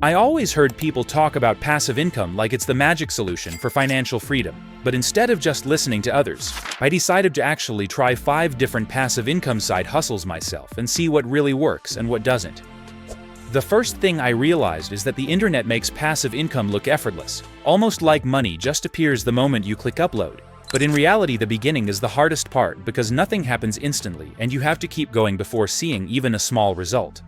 I always heard people talk about passive income like it's the magic solution for financial freedom, but instead of just listening to others, I decided to actually try 5 different passive income side hustles myself and see what really works and what doesn't. The first thing I realized is that the internet makes passive income look effortless, almost like money just appears the moment you click upload. But in reality, the beginning is the hardest part because nothing happens instantly and you have to keep going before seeing even a small result.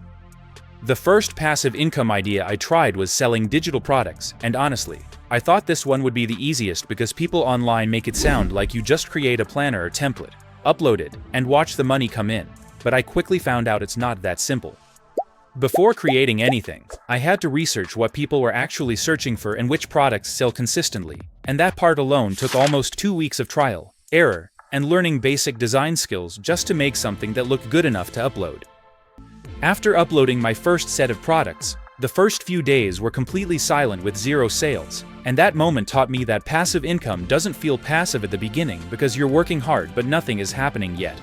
The first passive income idea I tried was selling digital products, and honestly, I thought this one would be the easiest because people online make it sound like you just create a planner or template, upload it, and watch the money come in. But I quickly found out it's not that simple. Before creating anything, I had to research what people were actually searching for and which products sell consistently, and that part alone took almost 2 weeks of trial, error, and learning basic design skills just to make something that looked good enough to upload. After uploading my first set of products, the first few days were completely silent with 0 sales, and that moment taught me that passive income doesn't feel passive at the beginning because you're working hard but nothing is happening yet.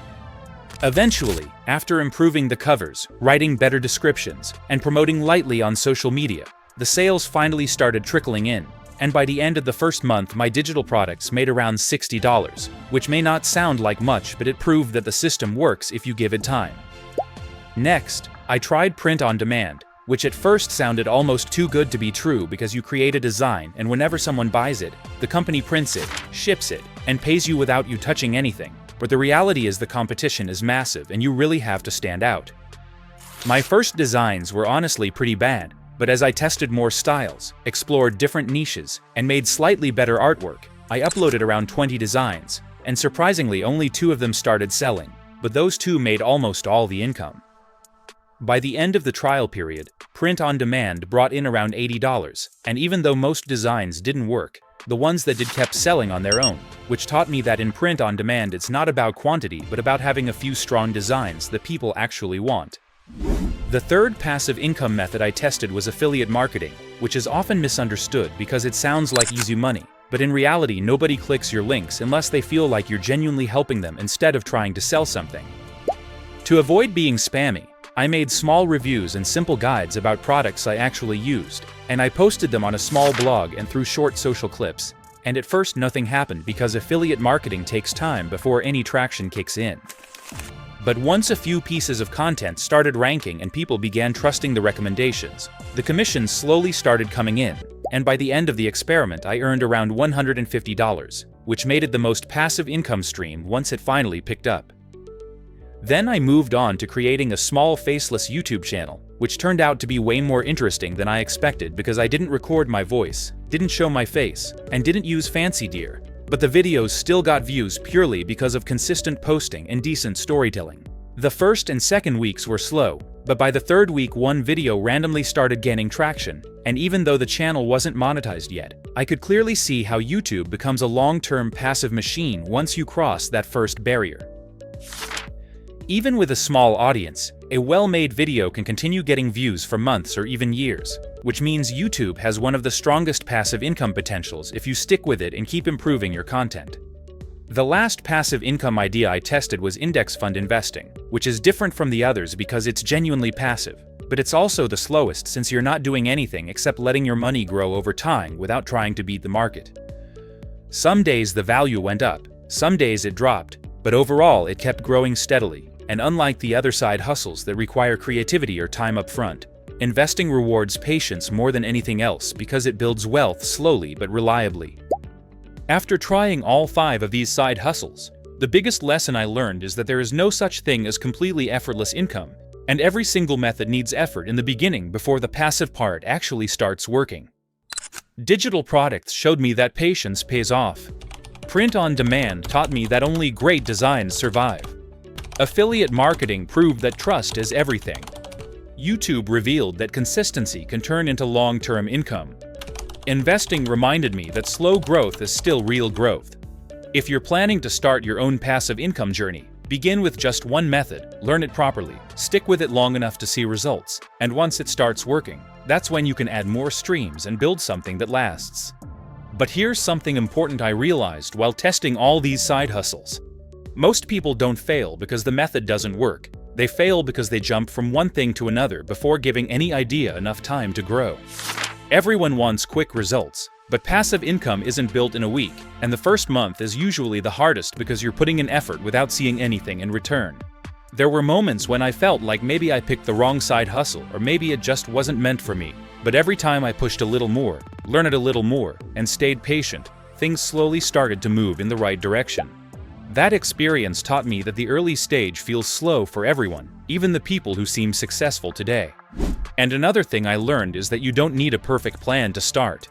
Eventually, after improving the covers, writing better descriptions, and promoting lightly on social media, the sales finally started trickling in, and by the end of the first month my digital products made around $60, which may not sound like much, but it proved that the system works if you give it time. Next, I tried print on demand, which at first sounded almost too good to be true because you create a design and whenever someone buys it, the company prints it, ships it, and pays you without you touching anything. But the reality is the competition is massive and you really have to stand out. My first designs were honestly pretty bad, but as I tested more styles, explored different niches, and made slightly better artwork, I uploaded around 20 designs, and surprisingly only 2 of them started selling, but those 2 made almost all the income. By the end of the trial period, print on demand brought in around $80, and even though most designs didn't work, the ones that did kept selling on their own, which taught me that in print on demand it's not about quantity but about having a few strong designs that people actually want. The third passive income method I tested was affiliate marketing, which is often misunderstood because it sounds like easy money, but in reality nobody clicks your links unless they feel like you're genuinely helping them instead of trying to sell something. To avoid being spammy, I made small reviews and simple guides about products I actually used, and I posted them on a small blog and through short social clips. And at first nothing happened because affiliate marketing takes time before any traction kicks in. But once a few pieces of content started ranking and people began trusting the recommendations, the commissions slowly started coming in, and by the end of the experiment I earned around $150, which made it the most passive income stream once it finally picked up. Then I moved on to creating a small faceless YouTube channel, which turned out to be way more interesting than I expected because I didn't record my voice, didn't show my face, and didn't use fancy gear, but the videos still got views purely because of consistent posting and decent storytelling. The first and second weeks were slow, but by the third week one video randomly started gaining traction, and even though the channel wasn't monetized yet, I could clearly see how YouTube becomes a long-term passive machine once you cross that first barrier. Even with a small audience, a well-made video can continue getting views for months or even years, which means YouTube has one of the strongest passive income potentials if you stick with it and keep improving your content. The last passive income idea I tested was index fund investing, which is different from the others because it's genuinely passive, but it's also the slowest since you're not doing anything except letting your money grow over time without trying to beat the market. Some days the value went up, some days it dropped, but overall it kept growing steadily. And unlike the other side hustles that require creativity or time up front, investing rewards patience more than anything else because it builds wealth slowly but reliably. After trying all 5 of these side hustles, the biggest lesson I learned is that there is no such thing as completely effortless income, and every single method needs effort in the beginning before the passive part actually starts working. Digital products showed me that patience pays off. Print on demand taught me that only great designs survive. Affiliate marketing proved that trust is everything. YouTube revealed that consistency can turn into long-term income. Investing reminded me that slow growth is still real growth. If you're planning to start your own passive income journey, begin with just one method, learn it properly, stick with it long enough to see results, and once it starts working, that's when you can add more streams and build something that lasts. But here's something important I realized while testing all these side hustles. Most people don't fail because the method doesn't work. They fail because they jump from one thing to another before giving any idea enough time to grow. Everyone wants quick results, but passive income isn't built in a week, and the first month is usually the hardest because you're putting in effort without seeing anything in return. There were moments when I felt like maybe I picked the wrong side hustle, or maybe it just wasn't meant for me. But every time I pushed a little more, learned a little more, and stayed patient, things slowly started to move in the right direction. That experience taught me that the early stage feels slow for everyone, even the people who seem successful today. And another thing I learned is that you don't need a perfect plan to start.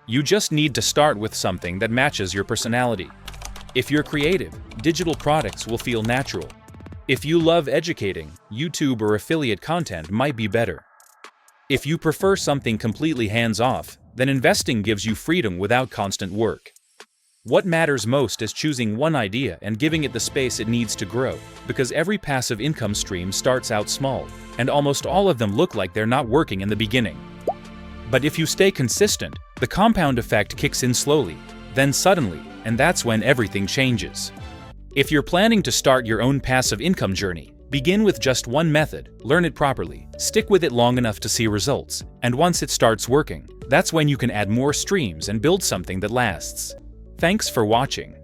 You just need to start with something that matches your personality. If you're creative, digital products will feel natural. If you love educating, YouTube or affiliate content might be better. If you prefer something completely hands-off, then investing gives you freedom without constant work. What matters most is choosing one idea and giving it the space it needs to grow, because every passive income stream starts out small, and almost all of them look like they're not working in the beginning. But if you stay consistent, the compound effect kicks in slowly, then suddenly, and that's when everything changes. If you're planning to start your own passive income journey, begin with just one method, learn it properly, stick with it long enough to see results, and once it starts working, that's when you can add more streams and build something that lasts. Thanks for watching.